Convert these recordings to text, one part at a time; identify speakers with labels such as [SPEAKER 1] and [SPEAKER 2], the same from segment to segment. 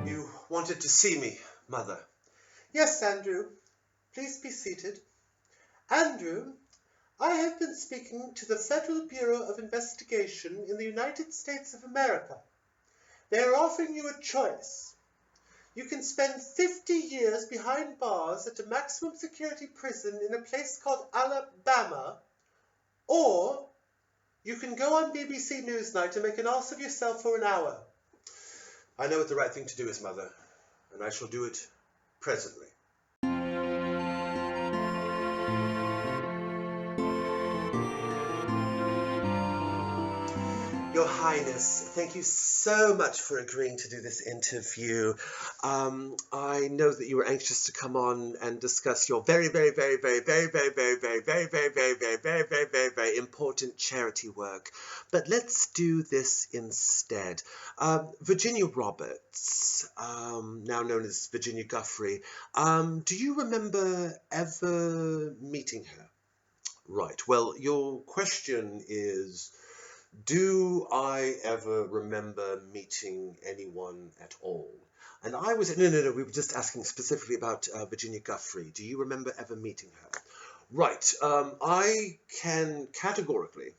[SPEAKER 1] You wanted to see me, Mother.
[SPEAKER 2] Yes, Andrew. Please be seated. Andrew, I have been speaking to the Federal Bureau of Investigation in the United States of America. They are offering you a choice. You can spend 50 years behind bars at a maximum security prison in a place called Alabama, or you can go on BBC Newsnight and make an ass of yourself for an hour.
[SPEAKER 1] I know what the right thing to do is, Mother, and I shall do it presently. Your Highness, thank you so much for agreeing to do this interview. I know that you were anxious to come on and discuss your very important charity work. But let's do this instead. Virginia Roberts, now known as Virginia Guffrey, do you remember ever meeting her? Right. Well, your question is, do I ever remember meeting anyone at all? And I was, no, we were just asking specifically about Virginia Guffrey. Do you remember ever meeting her? Right, I can categorically,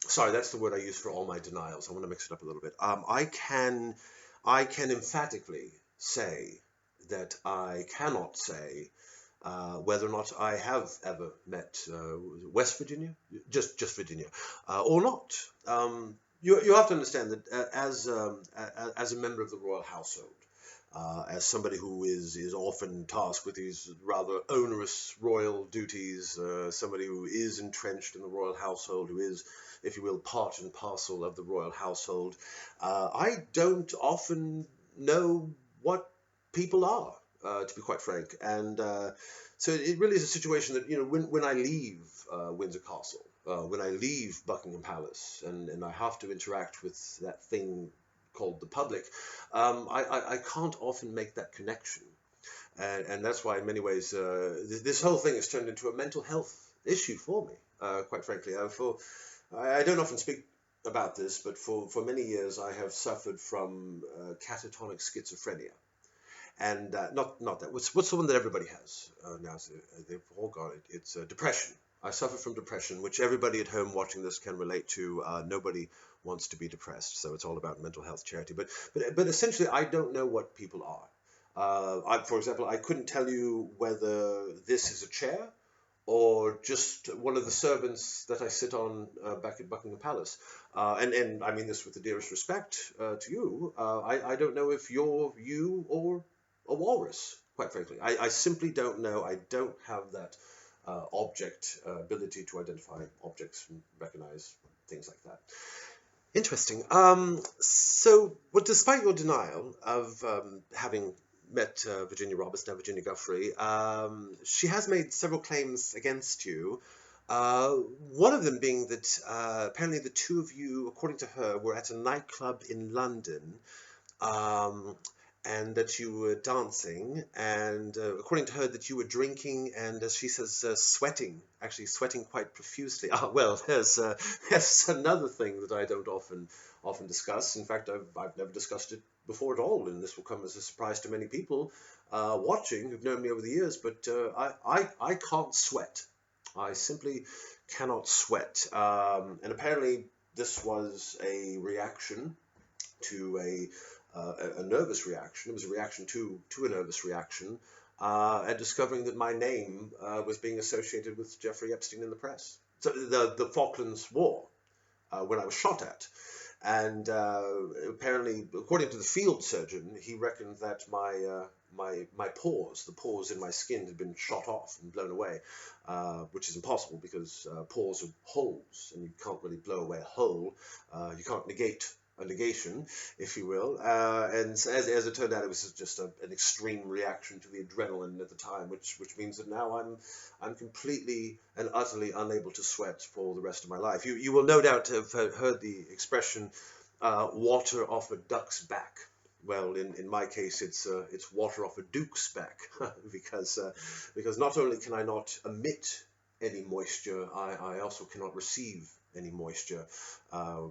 [SPEAKER 1] sorry, that's the word I use for all my denials. I want to mix it up a little bit. I can emphatically say that I cannot say whether or not I have ever met West Virginia, just Virginia, or not. You have to understand that as a member of the royal household, as somebody who is often tasked with these rather onerous royal duties, somebody who is entrenched in the royal household, who is, if you will, part and parcel of the royal household, I don't often know what people are, to be quite frank. And so it really is a situation that, when I leave Windsor Castle, when I leave Buckingham Palace, and I have to interact with that thing called the public, I can't often make that connection. And that's why, in many ways, this whole thing has turned into a mental health issue for me, quite frankly. I don't often speak about this, but for many years I have suffered from catatonic schizophrenia. And not that. What's the one that everybody has now? They've all got it. It's depression. I suffer from depression, which everybody at home watching this can relate to. Nobody wants to be depressed, so it's all about mental health charity. But essentially, I don't know what people are. For example, I couldn't tell you whether this is a chair or just one of the servants that I sit on back at Buckingham Palace. And I mean this with the dearest respect to you. I don't know if you're you or a walrus, quite frankly. I simply don't know. I don't have that ability to identify objects and recognize things like that. Interesting. So, well, despite your denial of having met Virginia Roberts, now Virginia Guffrey, she has made several claims against you. One of them being that apparently the two of you, according to her, were at a nightclub in London, and that you were dancing, and according to her, that you were drinking, and as she says, sweating quite profusely. Well, there's another thing that I don't often discuss. In fact, I've never discussed it before at all, and this will come as a surprise to many people watching who've known me over the years. But I can't sweat. I simply cannot sweat, and apparently this was a reaction to a nervous reaction. It was a reaction to a nervous reaction at discovering that my name was being associated with Jeffrey Epstein in the press. So the Falklands War, when I was shot at. And apparently, according to the field surgeon, he reckoned that my pores, the pores in my skin, had been shot off and blown away, which is impossible because pores are holes, and you can't really blow away a hole. You can't negate a negation, if you will. And as it turned out, it was just an extreme reaction to the adrenaline at the time, which means that now I'm completely and utterly unable to sweat for the rest of my life. You will no doubt have heard the expression water off a duck's back. Well, in my case, it's water off a duke's back, because not only can I not emit any moisture, I also cannot receive any moisture,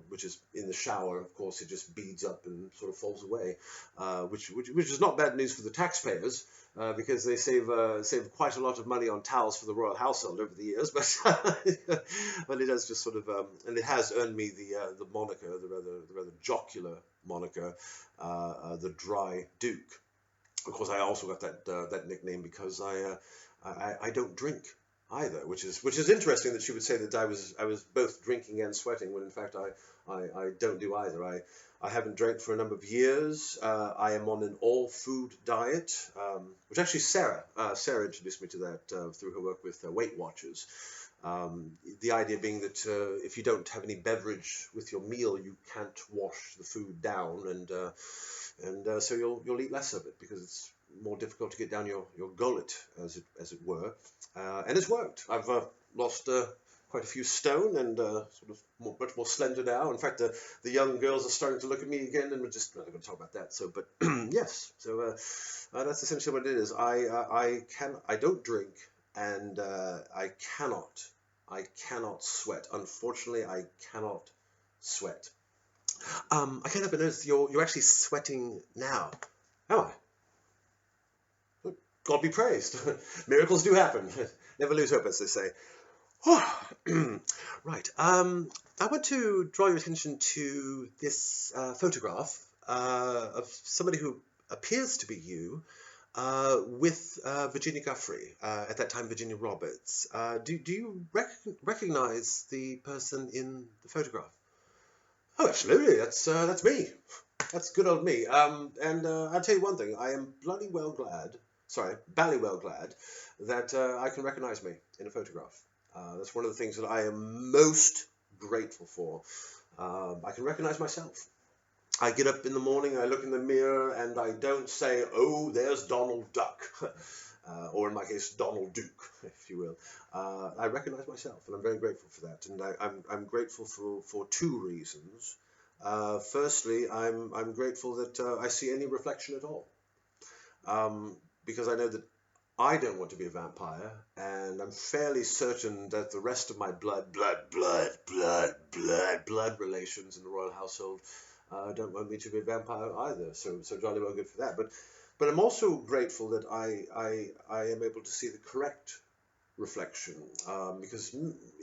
[SPEAKER 1] which is in the shower. Of course, it just beads up and sort of falls away, which is not bad news for the taxpayers. Because they save quite a lot of money on towels for the royal household over the years, but but it has just sort of and it has earned me the moniker, the rather jocular moniker, the Dry Duke. Of course, I also got that nickname because I don't drink either, which is interesting that she would say that I was both drinking and sweating when in fact I don't do either. I haven't drank for a number of years. I am on an all-food diet, which actually Sarah introduced me to that through her work with Weight Watchers. The idea being that if you don't have any beverage with your meal, you can't wash the food down, and so you'll eat less of it because it's more difficult to get down your gullet, as it were. And it's worked. I've lost quite a few stone and sort of much more slender now. In fact, the young girls are starting to look at me again, and we're just not going to talk about that. So, but yes, so that's essentially what it is. I don't drink, and I cannot sweat. Unfortunately, I cannot sweat. I can't help but notice you're actually sweating now. Am I? God be praised. Miracles do happen. Never lose hope, as they say. Right. I want to draw your attention to this photograph of somebody who appears to be you with Virginia Guffrey, at that time Virginia Roberts. Do you recognize the person in the photograph? Oh, absolutely. That's me. That's good old me. And I'll tell you one thing. I am bally well glad that I can recognize me in a photograph. That's one of the things that I am most grateful for. I can recognize myself. I get up in the morning, I look in the mirror, and I don't say, "Oh, there's Donald Duck," or in my case, Donald Duke, if you will. I recognize myself, and I'm very grateful for that. And I'm grateful for two reasons. Firstly, I'm grateful that I see any reflection at all, because I know that I don't want to be a vampire, and I'm fairly certain that the rest of my blood relations in the royal household don't want me to be a vampire either. So jolly well good for that. But I'm also grateful that I am able to see the correct reflection, because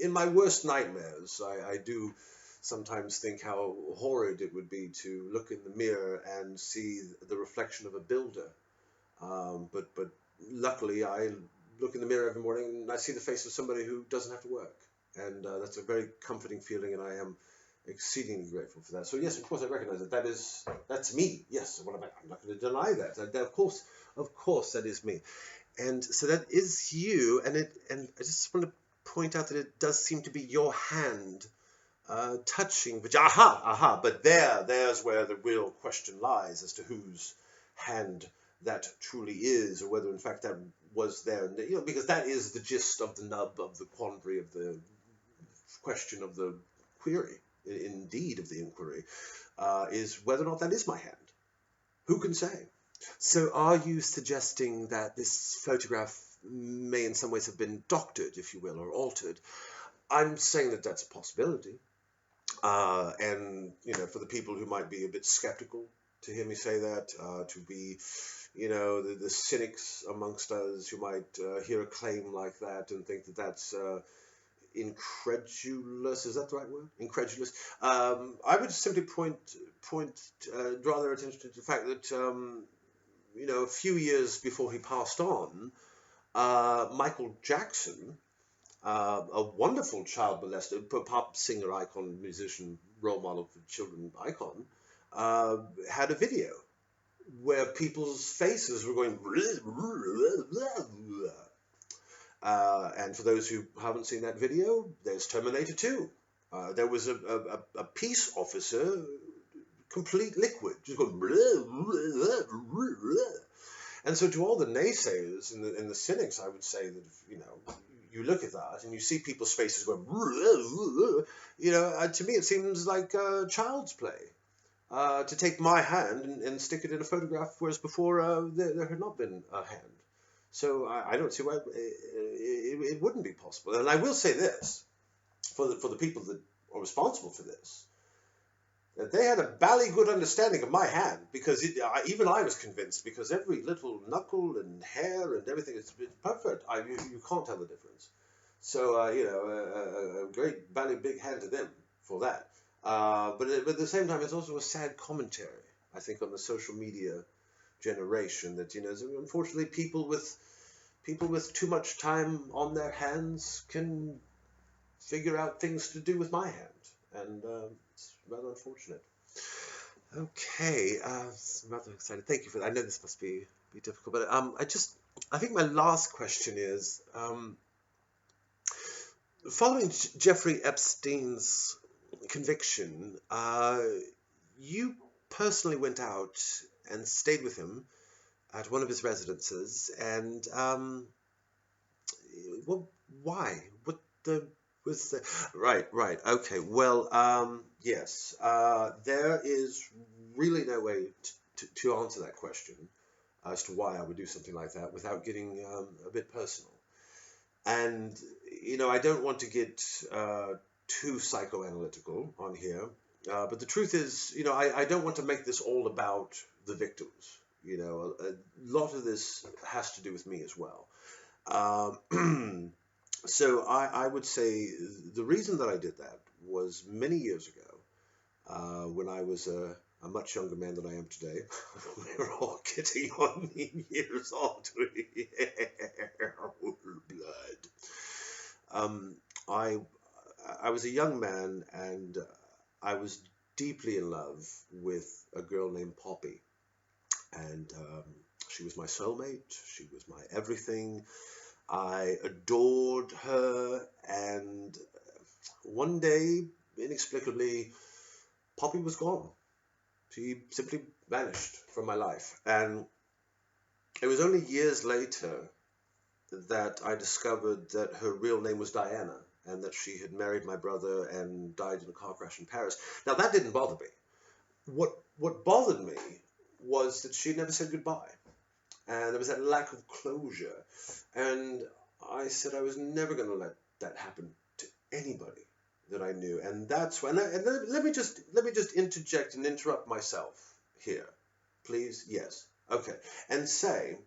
[SPEAKER 1] in my worst nightmares, I do sometimes think how horrid it would be to look in the mirror and see the reflection of a builder. But luckily, I look in the mirror every morning and I see the face of somebody who doesn't have to work, and that's a very comforting feeling, and I am exceedingly grateful for that. So yes, of course, I recognize that that's me. Yes, I'm not going to deny that. Of course, that is me, and so that is you. And I just want to point out that it does seem to be your hand touching. Aha! But there's where the real question lies as to whose hand that truly is, or whether in fact that was there, because that is the gist of the nub of the quandary, of the question of the query, indeed of the inquiry, is whether or not that is my hand. Who can say? So are you suggesting that this photograph may in some ways have been doctored, if you will, or altered? I'm saying that that's a possibility. And, for the people who might be a bit skeptical to hear me say that, to be, the cynics amongst us who might hear a claim like that and think that that's incredulous. Is that the right word? Incredulous. I would simply draw their attention to the fact that, a few years before he passed on, Michael Jackson, a wonderful child molester, pop singer icon, musician, role model for children icon, had a video where people's faces were going, and for those who haven't seen that video, there's Terminator 2. There was a peace officer, complete liquid, just going, and so to all the naysayers and the cynics, I would say that you look at that and you see people's faces going, to me it seems like child's play. To take my hand and stick it in a photograph, whereas before there had not been a hand. So I don't see why it wouldn't be possible. And I will say this, for the people that are responsible for this, that they had a bally good understanding of my hand, because even I was convinced, because every little knuckle and hair and everything is perfect. You can't tell the difference. So, a great bally big hand to them for that. But at the same time, it's also a sad commentary, I think, on the social media generation, that, unfortunately people with too much time on their hands can figure out things to do with my hand, and it's rather unfortunate. Okay, I'm rather excited. Thank you for that. I know this must be difficult, but I think my last question is, following Jeffrey Epstein's conviction, you personally went out and stayed with him at one of his residences, and well, why? What the was the right? Okay, well, yes, there is really no way to answer that question as to why I would do something like that without getting a bit personal. And I don't want to get too psychoanalytical on here, but the truth is, I don't want to make this all about the victims. A lot of this has to do with me as well. So I would say the reason that I did that was many years ago, when I was a much younger man than I am today. We're all getting on in years, aren't we? Blood. I was a young man, and I was deeply in love with a girl named Poppy, and she was my soulmate. She was my everything. I adored her, and one day, inexplicably, Poppy was gone. She simply vanished from my life, and it was only years later that I discovered that her real name was Diana, and that she had married my brother and died in a car crash in Paris. Now, that didn't bother me. What bothered me was that she never said goodbye, and there was that lack of closure. And I said I was never going to let that happen to anybody that I knew. And that's when. Let me just interject and interrupt myself here, please. Yes, okay, and say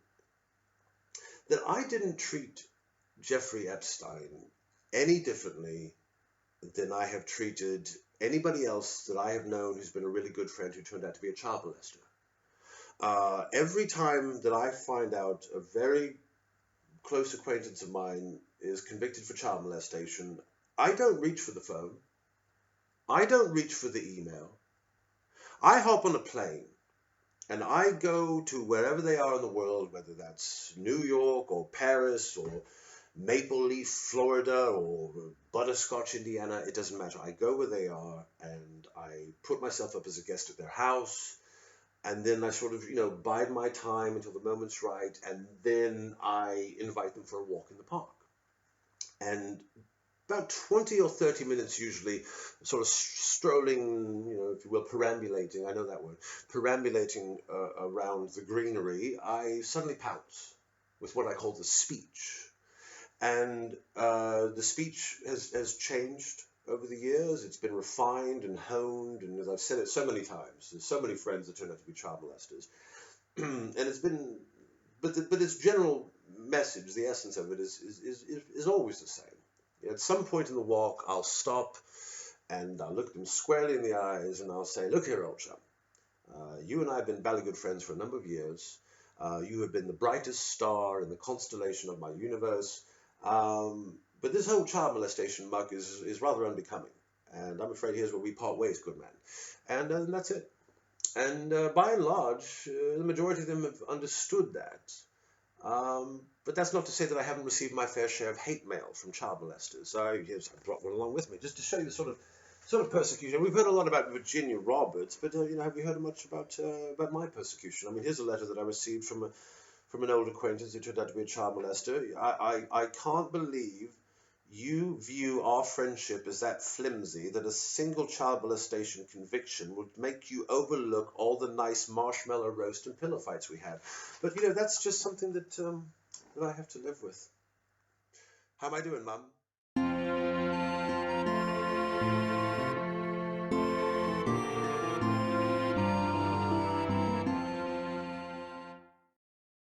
[SPEAKER 1] that I didn't treat Jeffrey Epstein any differently than I have treated anybody else that I have known who's been a really good friend who turned out to be a child molester. Every time that I find out a very close acquaintance of mine is convicted for child molestation, I don't reach for the phone. I don't reach for the email. I hop on a plane and I go to wherever they are in the world, whether that's New York or Paris or Maple Leaf, Florida, or Butterscotch, Indiana. It doesn't matter. I go where they are, and I put myself up as a guest at their house, and then I sort of, bide my time until the moment's right, and then I invite them for a walk in the park. And about 20 or 30 minutes usually, sort of strolling, if you will, perambulating, I know that word, perambulating around the greenery, I suddenly pounce with what I call the speech. And the speech has changed over the years. It's been refined and honed, and as I've said it so many times, there's so many friends that turn out to be child molesters. And it's been, but its general message, the essence of it, is always the same. At some point in the walk, I'll stop and I'll look them squarely in the eyes and I'll say, "Look here, old chum, you and I have been bally good friends for a number of years. You have been the brightest star in the constellation of my universe. But this whole child molestation muck is rather unbecoming. And I'm afraid here's where we part ways, good man." And that's it. And by and large, the majority of them have understood that. But that's not to say that I haven't received my fair share of hate mail from child molesters. I brought one along with me just to show you the sort of persecution. We've heard a lot about Virginia Roberts, but have you heard much about my persecution? I mean, here's a letter that I received from an old acquaintance who turned out to be a child molester. I can't believe you view our friendship as that flimsy that a single child molestation conviction would make you overlook all the nice marshmallow roast and pillow fights we had. But that's just something that I have to live with. How am I doing, Mum?